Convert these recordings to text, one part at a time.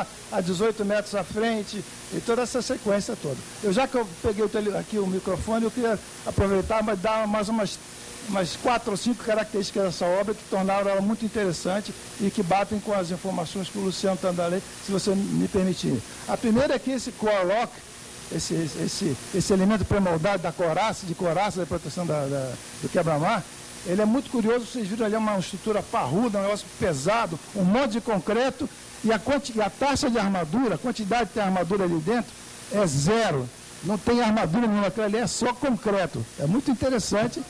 está a 18 metros à frente, e toda essa sequência toda. Já que eu peguei aqui o microfone, eu queria aproveitar e dar mais umas 4 ou 5 características dessa obra que tornaram ela muito interessante e que batem com as informações que o Luciano Tandarley, se você me permitir. A primeira é que esse core lock, esse elemento pré-moldado da coraça, da proteção do quebra-mar, ele é muito curioso. Vocês viram ali uma estrutura parruda, um negócio pesado, um monte de concreto, e a taxa de armadura, a quantidade de armadura ali dentro é zero. Não tem armadura nenhuma, aquilo ali é só concreto. É muito interessante.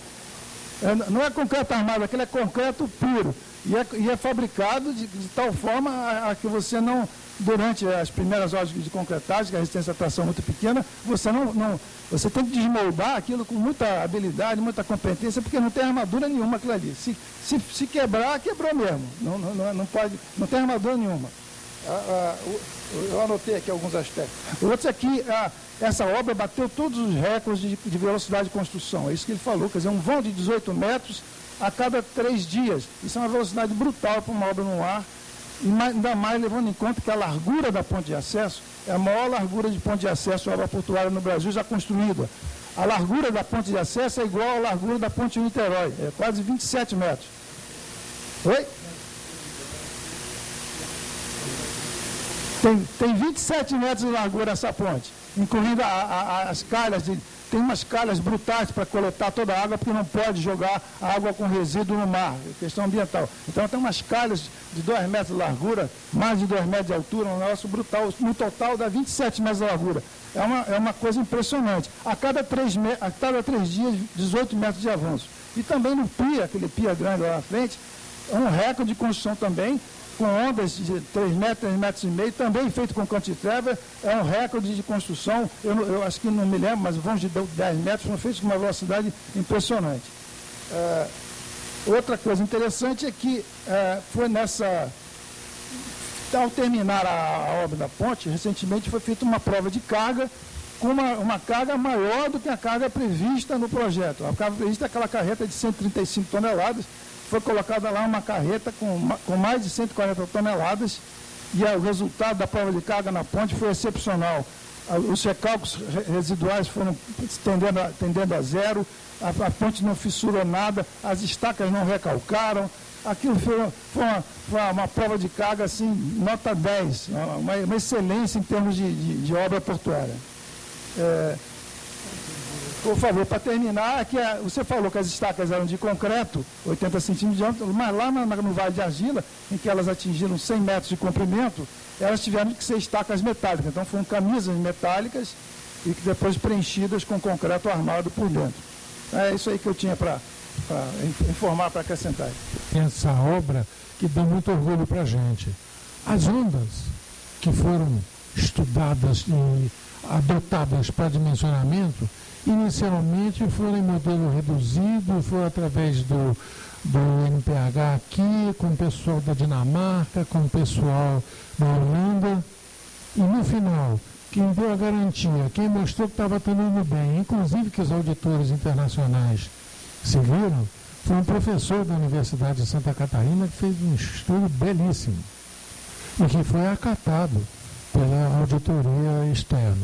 Não é concreto armado, aquilo é concreto puro. E é fabricado de tal forma a que você não, durante as primeiras horas de concretagem, que a resistência à tração é muito pequena, você tem que desmoldar aquilo com muita habilidade, muita competência, porque não tem armadura nenhuma aquilo ali. Se quebrar, quebrou mesmo. Não tem armadura nenhuma. Eu anotei aqui alguns aspectos. Outros aqui, essa obra bateu todos os recordes de velocidade de construção. É isso que ele falou, quer dizer, um vão de 18 metros a cada 3 dias. Isso é uma velocidade brutal para uma obra no ar, e ainda mais levando em conta que a largura da ponte de acesso é a maior largura de ponte de acesso à obra portuária no Brasil já construída. A largura da ponte de acesso é igual à largura da ponte de Niterói, é quase 27 metros. Oi? Tem 27 metros de largura essa ponte, incluindo as calhas. Tem umas calhas brutais para coletar toda a água, porque não pode jogar a água com resíduo no mar, questão ambiental. Então tem umas calhas de 2 metros de largura, mais de 2 metros de altura, um negócio brutal. No total dá 27 metros de largura. É uma coisa impressionante. A cada 3 dias, 18 metros de avanço. E também no PIA, aquele PIA grande lá na frente, é um recorde de construção também, com ondas de 3 metros e meio, também feito com cantilever, é um recorde de construção. Eu acho que não me lembro, mas vãos de 10 metros foram feitos com uma velocidade impressionante. Outra coisa interessante é que foi ao terminar a obra da ponte, recentemente foi feita uma prova de carga, com uma carga maior do que a carga prevista no projeto. A carga prevista é aquela carreta de 135 toneladas, foi colocada lá uma carreta com mais de 140 toneladas, e o resultado da prova de carga na ponte foi excepcional. Os recalques residuais foram tendendo a zero, a ponte não fissurou nada, as estacas não recalcaram. Aquilo foi uma prova de carga, assim, nota 10, uma excelência em termos de obra portuária. Por favor, para terminar, você falou que as estacas eram de concreto, 80 centímetros de diâmetro, mas lá no Vale de Argila, em que elas atingiram 100 metros de comprimento, elas tiveram que ser estacas metálicas. Então foram camisas metálicas e que depois preenchidas com concreto armado por dentro. É isso aí que eu tinha para informar, para acrescentar. Essa obra que dá muito orgulho para a gente. As ondas que foram estudadas e adotadas para dimensionamento, inicialmente foram em modelo reduzido, foi através do NPH aqui, com o pessoal da Dinamarca, com o pessoal da Holanda, e no final, quem deu a garantia, quem mostrou que estava tudo indo bem, inclusive que os auditores internacionais seguiram, foi um professor da Universidade de Santa Catarina que fez um estudo belíssimo e que foi acatado pela auditoria externa.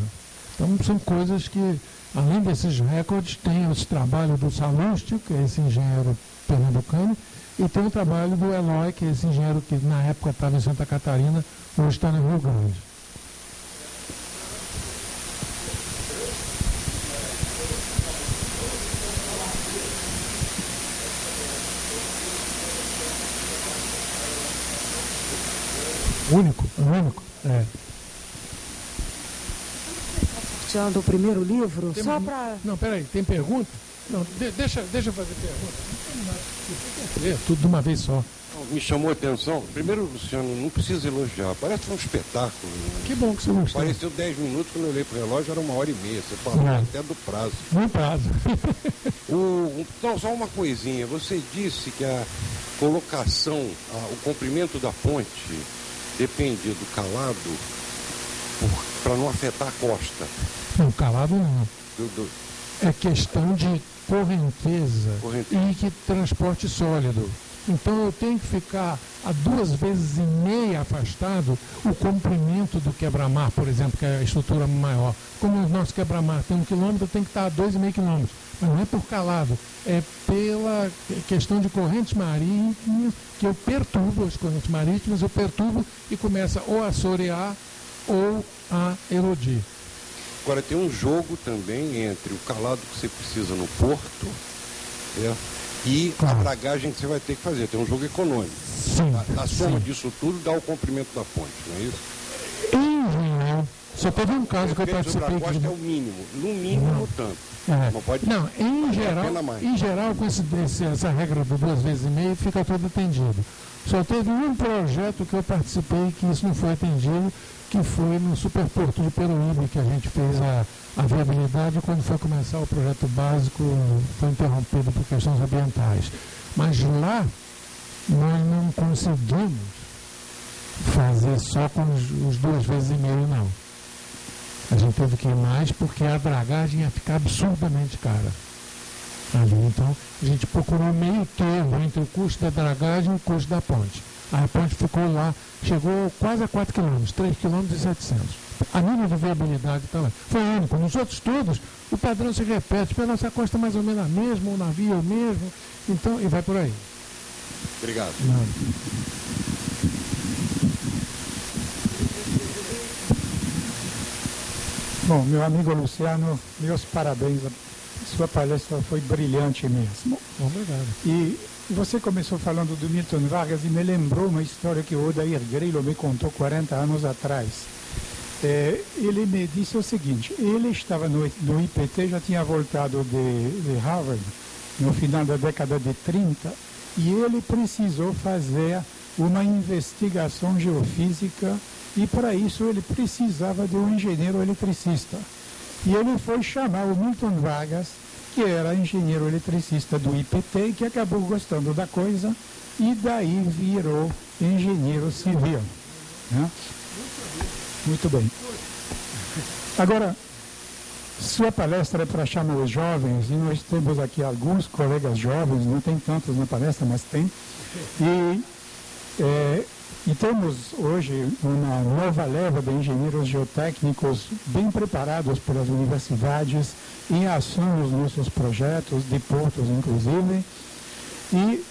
Então são coisas que, além desses recordes, tem esse trabalho do Salustio, que é esse engenheiro pernambucano, e tem o trabalho do Eloy, que é esse engenheiro que na época estava em Santa Catarina, hoje está no Rio Grande. Único, é. Do primeiro livro, só para... Não, peraí, tem pergunta? Não, deixa eu fazer pergunta. Tudo de uma vez só. Me chamou a atenção. Primeiro, Luciano, não precisa elogiar. Parece um espetáculo. Que bom que você gostou. Pareceu 10 minutos, quando eu olhei para o relógio, era 1h30. Você falou até do prazo. No prazo. Então, só uma coisinha. Você disse que a colocação, o comprimento da ponte depende do calado para não afetar a costa. Não, calado não. É questão de correnteza e que transporte sólido. Então eu tenho que ficar a 2,5 vezes afastado o comprimento do quebra-mar, por exemplo, que é a estrutura maior. Como o nosso quebra-mar tem 1 quilômetro, tem que estar a 2,5 quilômetros. Mas não é por calado, é pela questão de correntes marítimas, que eu perturbo as correntes marítimas, eu perturbo e começa ou a assorear ou a erodir. Agora tem um jogo também entre o calado que você precisa no porto, e a dragagem que você vai ter que fazer. Tem um jogo econômico. Sim, a soma disso tudo dá o comprimento da ponte, não é isso? Em geral, só teve um caso que eu participei. A costa é o mínimo, no mínimo tanto. Não pode. Não, em geral, com essa regra do 2,5 vezes, fica tudo atendido. Só teve um projeto que eu participei que isso não foi atendido, que foi no Superporto de Peruíbe, que a gente fez a viabilidade. Quando foi começar o projeto básico, foi interrompido por questões ambientais. Mas lá, nós não conseguimos fazer só com os 2,5 vezes, não. A gente teve que ir mais porque a dragagem ia ficar absurdamente cara ali. Então, a gente procurou meio termo entre o custo da dragagem e o custo da ponte. A ponte ficou lá, chegou quase a 4 quilômetros, 3,7 km. A nível de viabilidade está lá. Foi único. Nos outros todos, o padrão se repete. Pela nossa costa mais ou menos a mesma, o navio é o mesmo. Então, e vai por aí. Obrigado. Bom, meu amigo Luciano, meus parabéns. Sua palestra foi brilhante mesmo. Obrigado. E você começou falando do Milton Vargas e me lembrou uma história que o Odair Grillo me contou 40 anos atrás. Ele me disse o seguinte: ele estava no IPT, já tinha voltado de Harvard no final da década de 30, e ele precisou fazer uma investigação geofísica, e para isso ele precisava de um engenheiro eletricista. E ele foi chamar o Milton Vargas, que era engenheiro eletricista do IPT, que acabou gostando da coisa, e daí virou engenheiro civil. Né? Muito bem. Agora, sua palestra é para chamar os jovens, e nós temos aqui alguns colegas jovens, não tem tantos na palestra, mas tem. E temos hoje uma nova leva de engenheiros geotécnicos bem preparados pelas universidades, em ação nos nossos projetos, de portos inclusive. E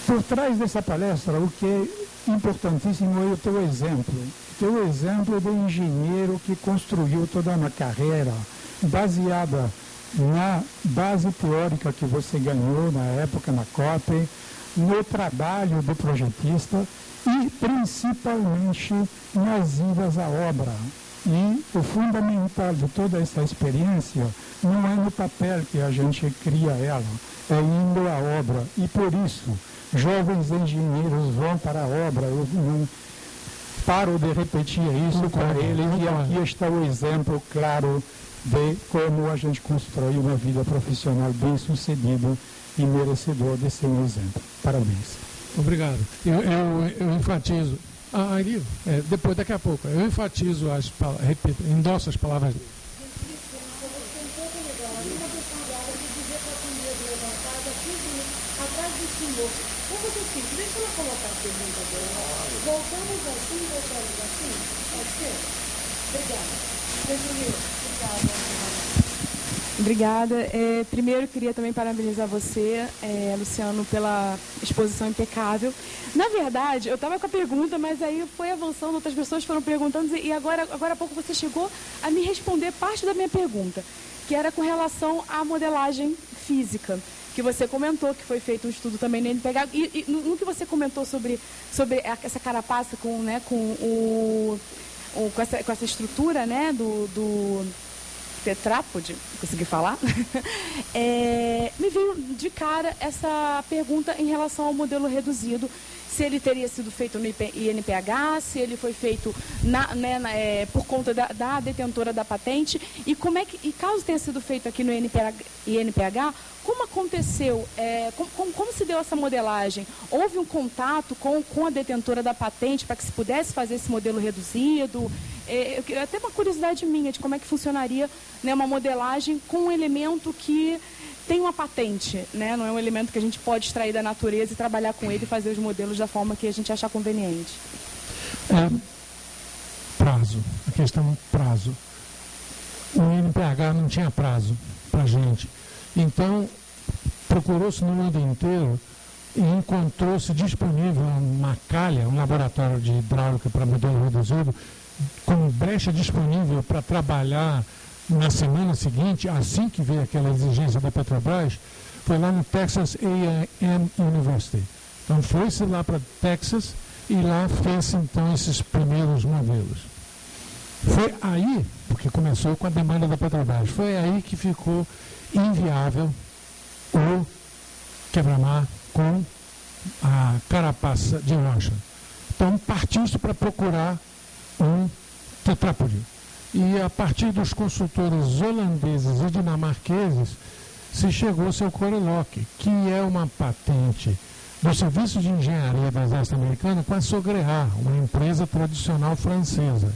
por trás dessa palestra, o que é importantíssimo é o teu exemplo. O teu exemplo de engenheiro que construiu toda uma carreira baseada na base teórica que você ganhou na época na COP, no trabalho do projetista e principalmente nas idas à obra. E o fundamental de toda essa experiência não é no papel que a gente cria ela, é indo à obra. E por isso, jovens engenheiros vão para a obra. Eu não paro de repetir isso para eles, e aqui está o exemplo claro de como a gente constrói uma vida profissional bem-sucedida e merecedor de ser um exemplo. Parabéns. Obrigado. Eu enfatizo. Depois, daqui a pouco, eu enfatizo repito, endosso as palavras dele. Deixa eu colocar a pergunta dela. Voltamos assim. Pode ser? Obrigada. Primeiro, queria também parabenizar você, Luciano, pela exposição impecável. Na verdade, eu estava com a pergunta, mas aí foi avançando, outras pessoas foram perguntando, e agora há pouco você chegou a me responder parte da minha pergunta, que era com relação à modelagem física, que você comentou, que foi feito um estudo também no NPH, e no que você comentou sobre essa carapaça com essa estrutura, né, do tetrápode, consegui falar, me veio de cara essa pergunta em relação ao modelo reduzido, se ele teria sido feito no INPH, se ele foi feito por conta da detentora da patente, e caso tenha sido feito aqui no INPH, como aconteceu, como se deu essa modelagem? Houve um contato com a detentora da patente para que se pudesse fazer esse modelo reduzido? Até uma curiosidade minha de como é que funcionaria, né, uma modelagem com um elemento que tem uma patente, né? Não é um elemento que a gente pode extrair da natureza e trabalhar com ele e fazer os modelos da forma que a gente achar conveniente. Prazo, a questão prazo. O INPH não tinha prazo para a gente. Então, procurou-se no mundo inteiro e encontrou-se disponível uma calha, um laboratório de hidráulica para modelo reduzido, com brecha disponível para trabalhar na semana seguinte, assim que veio aquela exigência da Petrobras, foi lá no Texas A&M University. Então foi-se lá para Texas e lá fez então esses primeiros modelos. Foi aí, porque começou com a demanda da Petrobras, foi aí que ficou inviável o quebra-mar com a carapaça de rocha. Então partiu-se para procurar um tetrápode. E a partir dos consultores holandeses e dinamarqueses, se chegou-se ao Coreloc, que é uma patente do Serviço de Engenharia do Exército Americano com a Sogrear, uma empresa tradicional francesa,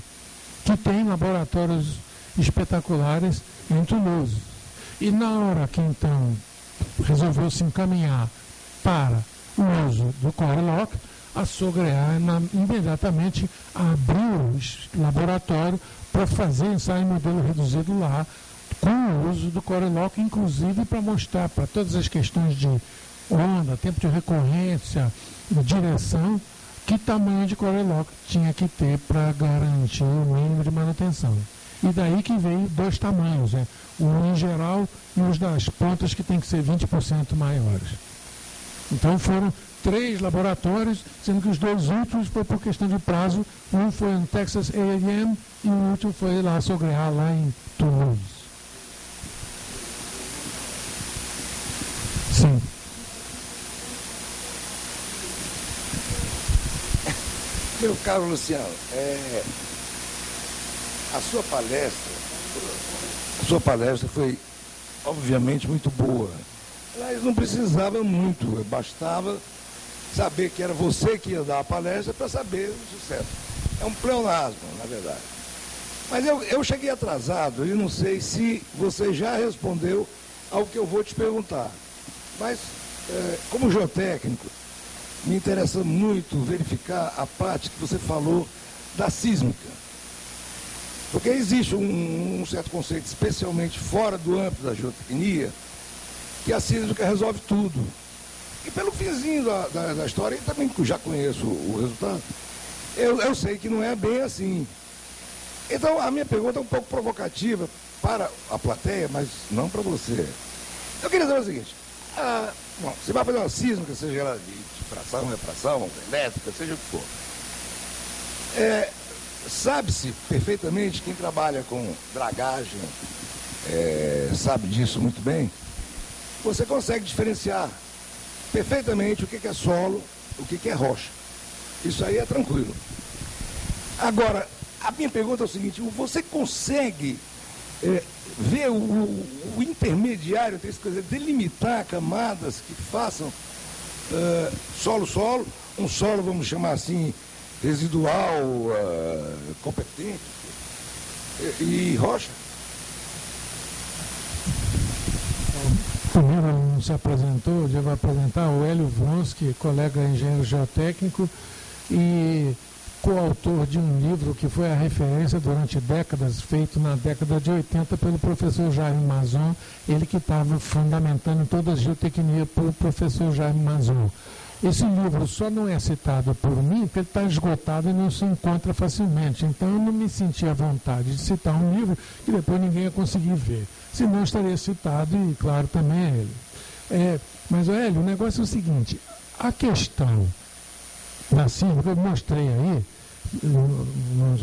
que tem laboratórios espetaculares em Toulouse. E na hora que então resolveu se encaminhar para o uso do Coreloc, a Sogrear imediatamente abriu o laboratório para fazer ensaio em modelo reduzido lá, com o uso do Coreloc, inclusive para mostrar para todas as questões de onda, tempo de recorrência, direção, que tamanho de Coreloc tinha que ter para garantir o mínimo de manutenção. E daí que veio dois tamanhos, o em geral e os das pontas que tem que ser 20% maiores. Então foram 3 laboratórios, sendo que os 2 últimos foi por questão de prazo. Um foi no Texas A&M e o último foi lá, Sogrear, lá em Toulouse. Sim. Meu caro Luciano, a sua palestra foi obviamente muito boa. Mas não precisava muito, bastava saber que era você que ia dar a palestra para saber o sucesso. É um pleonasmo, na verdade. Mas eu cheguei atrasado e não sei se você já respondeu ao que eu vou te perguntar. Mas, como geotécnico, me interessa muito verificar a parte que você falou da sísmica. Porque existe um certo conceito, especialmente fora do âmbito da geotecnia, que a sísmica resolve tudo. E pelo finzinho da história, e também que eu já conheço o resultado, eu sei que não é bem assim. Então, a minha pergunta é um pouco provocativa para a plateia, mas não para você. Eu queria dizer o seguinte, bom, você vai fazer uma sísmica, seja ela de fração, refração, elétrica, seja o que for. Sabe-se perfeitamente, quem trabalha com dragagem sabe disso muito bem, você consegue diferenciar perfeitamente o que é solo, o que é rocha. Isso aí é tranquilo. Agora, a minha pergunta é o seguinte, você consegue ver o intermediário, quer dizer, delimitar camadas que façam solo-solo, um solo, vamos chamar assim, residual, competente, e rocha? Primeiro não se apresentou, já vai apresentar o Hélio Vronsky, colega engenheiro geotécnico e coautor de um livro que foi a referência durante décadas, feito na década de 80 pelo professor Jaime Mazon, ele que estava fundamentando toda a geotecnia pelo professor Jaime Mazon. Esse livro só não é citado por mim porque ele está esgotado e não se encontra facilmente. Então eu não me senti à vontade de citar um livro que depois ninguém ia conseguir ver. Senão estaria citado e, claro, também é ele. Mas, Hélio, o negócio é o seguinte, a questão da sísmica, eu mostrei aí,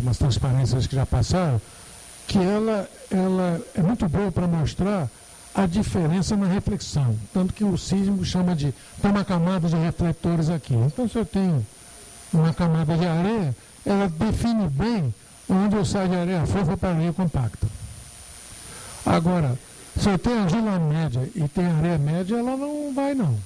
umas transparências que já passaram, que ela é muito boa para mostrar a diferença na reflexão. Tanto que o sísmico chama de, tem uma camada de refletores aqui. Então, se eu tenho uma camada de areia, ela define bem onde eu saio de areia fofa para areia compacta. Agora, se eu tenho argila média e tem areia média, ela não vai, não.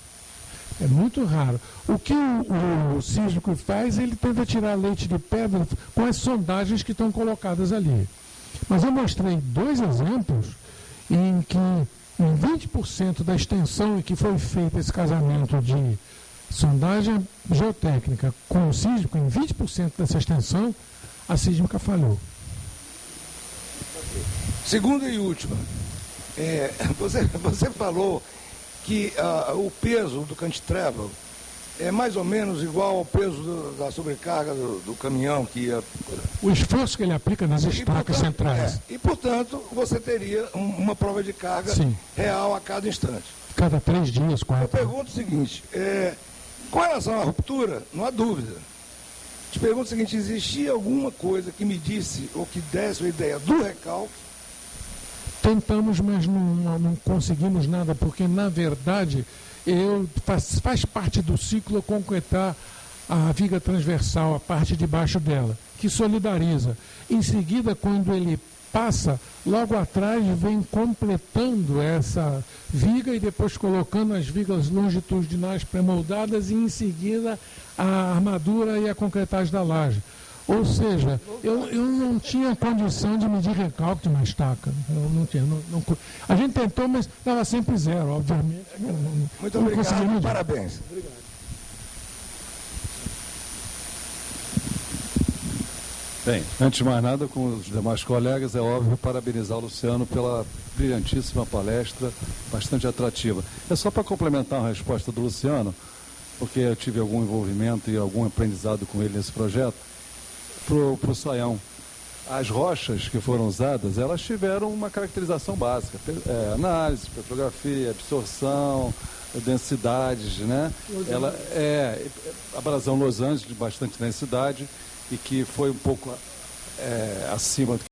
É muito raro. O que o sísmico faz, ele tenta tirar leite de pedra com as sondagens que estão colocadas ali. Mas eu mostrei 2 exemplos em que em 20% da extensão em que foi feito esse casamento de sondagem geotécnica com o sísmico, em 20% dessa extensão, a sísmica falhou. Segunda e última. Você falou que o peso do cantitreva é mais ou menos igual ao peso da sobrecarga do caminhão que ia... O esforço que ele aplica nas estacas centrais. E, portanto, você teria uma prova de carga real a cada instante. Cada 3 dias, 4. Eu pergunto o seguinte, com relação à ruptura, não há dúvida. Te pergunto o seguinte, existia alguma coisa que me disse ou que desse a ideia do recalque? Tentamos, mas não conseguimos nada, porque, na verdade, faz parte do ciclo concretar a viga transversal, a parte de baixo dela, que solidariza. Em seguida, quando ele passa, logo atrás vem completando essa viga e depois colocando as vigas longitudinais pré-moldadas e, em seguida, a armadura e a concretagem da laje. Ou seja, eu não tinha condição de medir recalque de uma estaca. Eu não tinha. A gente tentou, mas estava sempre zero, obviamente. Muito obrigado, parabéns. Obrigado. Bem, antes de mais nada, com os demais colegas, é óbvio parabenizar o Luciano pela brilhantíssima palestra, bastante atrativa. É só para complementar a resposta do Luciano, porque eu tive algum envolvimento e algum aprendizado com ele nesse projeto, para o Saião. As rochas que foram usadas, elas tiveram uma caracterização básica, análise, petrografia, absorção, densidades, né? Ela abrasão Los Angeles de bastante densidade e que foi um pouco acima do